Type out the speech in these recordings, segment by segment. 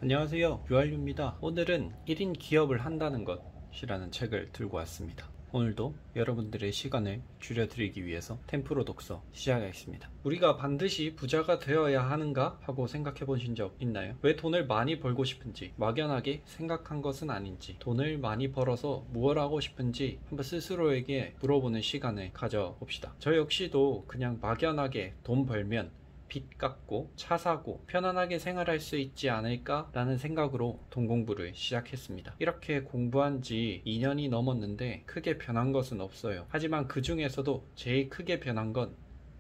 안녕하세요, 유알유입니다. 오늘은 1인 기업을 한다는 것이라는 책을 들고 왔습니다. 오늘도 여러분들의 시간을 줄여드리기 위해서 템프로 독서 시작하겠습니다. 우리가 반드시 부자가 되어야 하는가 하고 생각해 보신 적 있나요? 왜 돈을 많이 벌고 싶은지, 막연하게 생각한 것은 아닌지, 돈을 많이 벌어서 무엇 하고 싶은지 한번 스스로에게 물어보는 시간을 가져봅시다. 저 역시도 그냥 막연하게 돈 벌면 빚 갚고 차 사고 편안하게 생활할 수 있지 않을까 라는 생각으로 돈 공부를 시작했습니다. 이렇게 공부한 지 2년이 넘었는데 크게 변한 것은 없어요. 하지만 그 중에서도 제일 크게 변한 건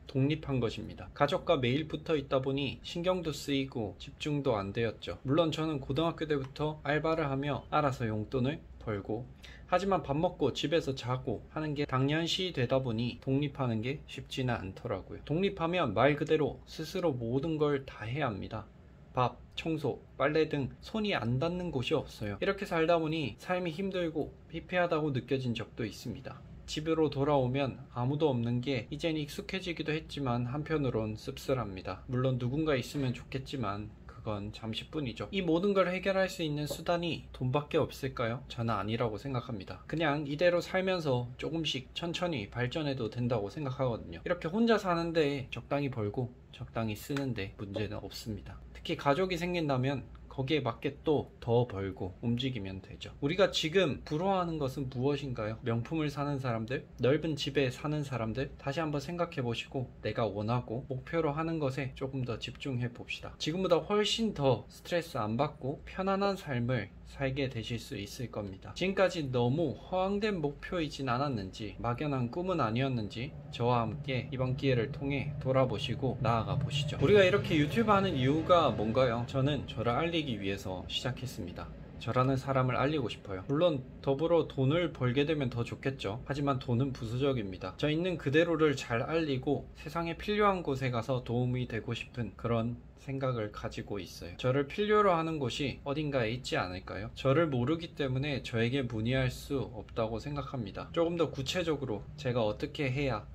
독립한 것입니다. 가족과 매일 붙어 있다 보니 신경도 쓰이고 집중도 안 되었죠. 물론 저는 고등학교 때부터 알바를 하며 알아서 용돈을 벌고, 하지만 밥 먹고 집에서 자고 하는 게 당연시 되다 보니 독립하는 게 쉽지는 않더라고요. 독립하면 말 그대로 스스로 모든 걸 다 해야 합니다. 밥, 청소, 빨래 등 손이 안 닿는 곳이 없어요. 이렇게 살다 보니 삶이 힘들고 피폐하다고 느껴진 적도 있습니다. 집으로 돌아오면 아무도 없는 게 이젠 익숙해지기도 했지만 한편으론 씁쓸합니다. 물론 누군가 있으면 좋겠지만 그건 잠시뿐이죠. 이 모든 걸 해결할 수 있는 수단이 돈밖에 없을까요? 저는 아니라고 생각합니다. 그냥 이대로 살면서 조금씩 천천히 발전해도 된다고 생각하거든요. 이렇게 혼자 사는데 적당히 벌고 적당히 쓰는데 문제는 없습니다. 특히 가족이 생긴다면 거기에 맞게 또 더 벌고 움직이면 되죠. 우리가 지금 부러워하는 것은 무엇인가요? 명품을 사는 사람들, 넓은 집에 사는 사람들, 다시 한번 생각해 보시고 내가 원하고 목표로 하는 것에 조금 더 집중해 봅시다. 지금보다 훨씬 더 스트레스 안 받고 편안한 삶을 살게 되실 수 있을 겁니다. 지금까지 너무 허황된 목표이진 않았는지, 막연한 꿈은 아니었는지 저와 함께 이번 기회를 통해 돌아보시고 나아가 보시죠. 우리가 이렇게 유튜브 하는 이유가 뭔가요? 저는 저를 알리기 위해서 시작했습니다. 저라는 사람을 알리고 싶어요. 물론 더불어 돈을 벌게 되면 더 좋겠죠. 하지만 돈은 부수적입니다. 저 있는 그대로를 잘 알리고 세상에 필요한 곳에 가서 도움이 되고 싶은 그런 생각을 가지고 있어요. 저를 필요로 하는 곳이 어딘가에 있지 않을까요? 저를 모르기 때문에 저에게 문의할 수 없다고 생각합니다. 조금 더 구체적으로 제가 어떻게 해야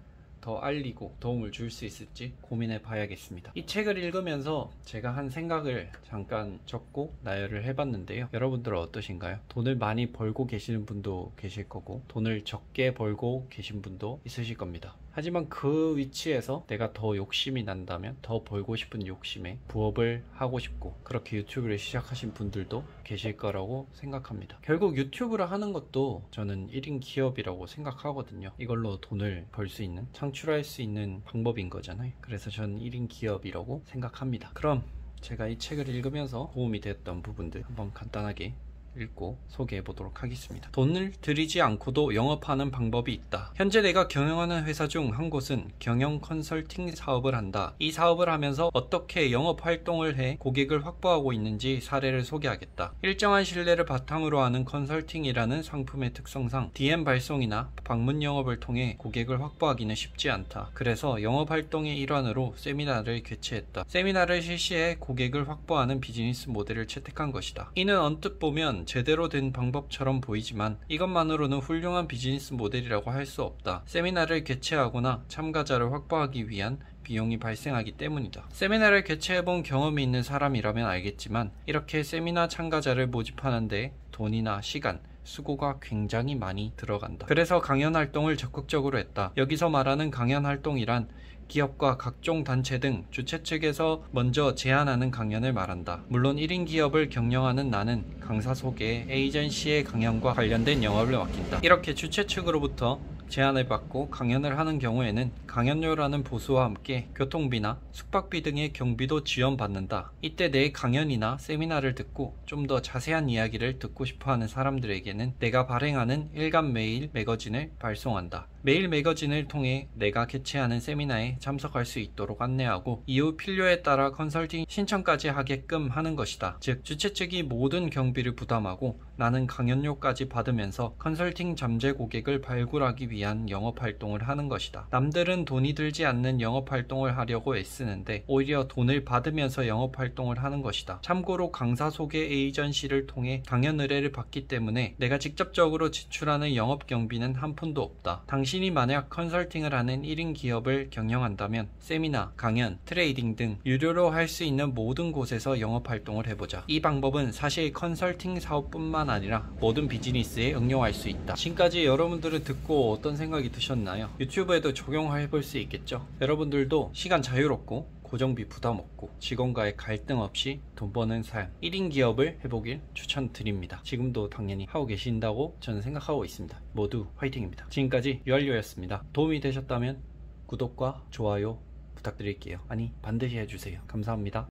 더 알리고 도움을 줄 수 있을지 고민해 봐야겠습니다. 이 책을 읽으면서 제가 한 생각을 잠깐 적고 나열을 해봤는데요. 여러분들은 어떠신가요? 돈을 많이 벌고 계시는 분도 계실 거고, 돈을 적게 벌고 계신 분도 있으실 겁니다. 하지만 그 위치에서 내가 더 욕심이 난다면 더 벌고 싶은 욕심에 부업을 하고 싶고, 그렇게 유튜브를 시작하신 분들도 계실 거라고 생각합니다. 결국 유튜브를 하는 것도 저는 1인 기업이라고 생각하거든요. 이걸로 돈을 벌 수 있는, 창출할 수 있는 방법인 거잖아요. 그래서 저는 1인 기업이라고 생각합니다. 그럼 제가 이 책을 읽으면서 도움이 됐던 부분들 한번 간단하게 읽고 소개해 보도록 하겠습니다. 돈을 들이지 않고도 영업하는 방법이 있다. 현재 내가 경영하는 회사 중 한 곳은 경영 컨설팅 사업을 한다. 이 사업을 하면서 어떻게 영업 활동을 해 고객을 확보하고 있는지 사례를 소개하겠다. 일정한 신뢰를 바탕으로 하는 컨설팅이라는 상품의 특성상 DM 발송이나 방문 영업을 통해 고객을 확보하기는 쉽지 않다. 그래서 영업 활동의 일환으로 세미나를 개최했다. 세미나를 실시해 고객을 확보하는 비즈니스 모델을 채택한 것이다. 이는 언뜻 보면 제대로 된 방법처럼 보이지만 이것만으로는 훌륭한 비즈니스 모델이라고 할 수 없다. 세미나를 개최하거나 참가자를 확보하기 위한 비용이 발생하기 때문이다. 세미나를 개최해본 경험이 있는 사람이라면 알겠지만 이렇게 세미나 참가자를 모집하는데 돈이나 시간, 수고가 굉장히 많이 들어간다. 그래서 강연 활동을 적극적으로 했다. 여기서 말하는 강연 활동이란 기업과 각종 단체 등 주최 측에서 먼저 제안하는 강연을 말한다. 물론 1인 기업을 경영하는 나는 강사 소개, 에이전시의 강연과 관련된 영업을 맡긴다. 이렇게 주최 측으로부터 제안을 받고 강연을 하는 경우에는 강연료라는 보수와 함께 교통비나 숙박비 등의 경비도 지원받는다. 이때 내 강연이나 세미나를 듣고 좀 더 자세한 이야기를 듣고 싶어하는 사람들에게는 내가 발행하는 일간 메일 매거진을 발송한다. 메일 매거진을 통해 내가 개최하는 세미나에 참석할 수 있도록 안내하고 이후 필요에 따라 컨설팅 신청까지 하게끔 하는 것이다. 즉 주최 측이 모든 경비를 부담하고 나는 강연료까지 받으면서 컨설팅 잠재 고객을 발굴하기 위한 영업 활동을 하는 것이다. 남들은 돈이 들지 않는 영업활동을 하려고 애쓰는데 오히려 돈을 받으면서 영업활동을 하는 것이다. 참고로 강사 소개 에이전시를 통해 강연 의뢰를 받기 때문에 내가 직접적으로 지출하는 영업 경비는 한 푼도 없다. 당신이 만약 컨설팅을 하는 1인 기업을 경영한다면 세미나, 강연, 트레이딩 등 유료로 할 수 있는 모든 곳에서 영업활동을 해보자. 이 방법은 사실 컨설팅 사업뿐만 아니라 모든 비즈니스에 응용할 수 있다. 지금까지 여러분들은 듣고 어떤 생각이 드셨나요? 유튜브에도 적용해 볼 수 있겠죠? 여러분들도 시간 자유롭고 고정비 부담 없고 직원과의 갈등 없이 돈 버는 삶 1인 기업을 해보길 추천드립니다. 지금도 당연히 하고 계신다고 저는 생각하고 있습니다. 모두 화이팅입니다. 지금까지 유알료였습니다. 도움이 되셨다면 구독과 좋아요 부탁드릴게요. 아니 반드시 해주세요. 감사합니다.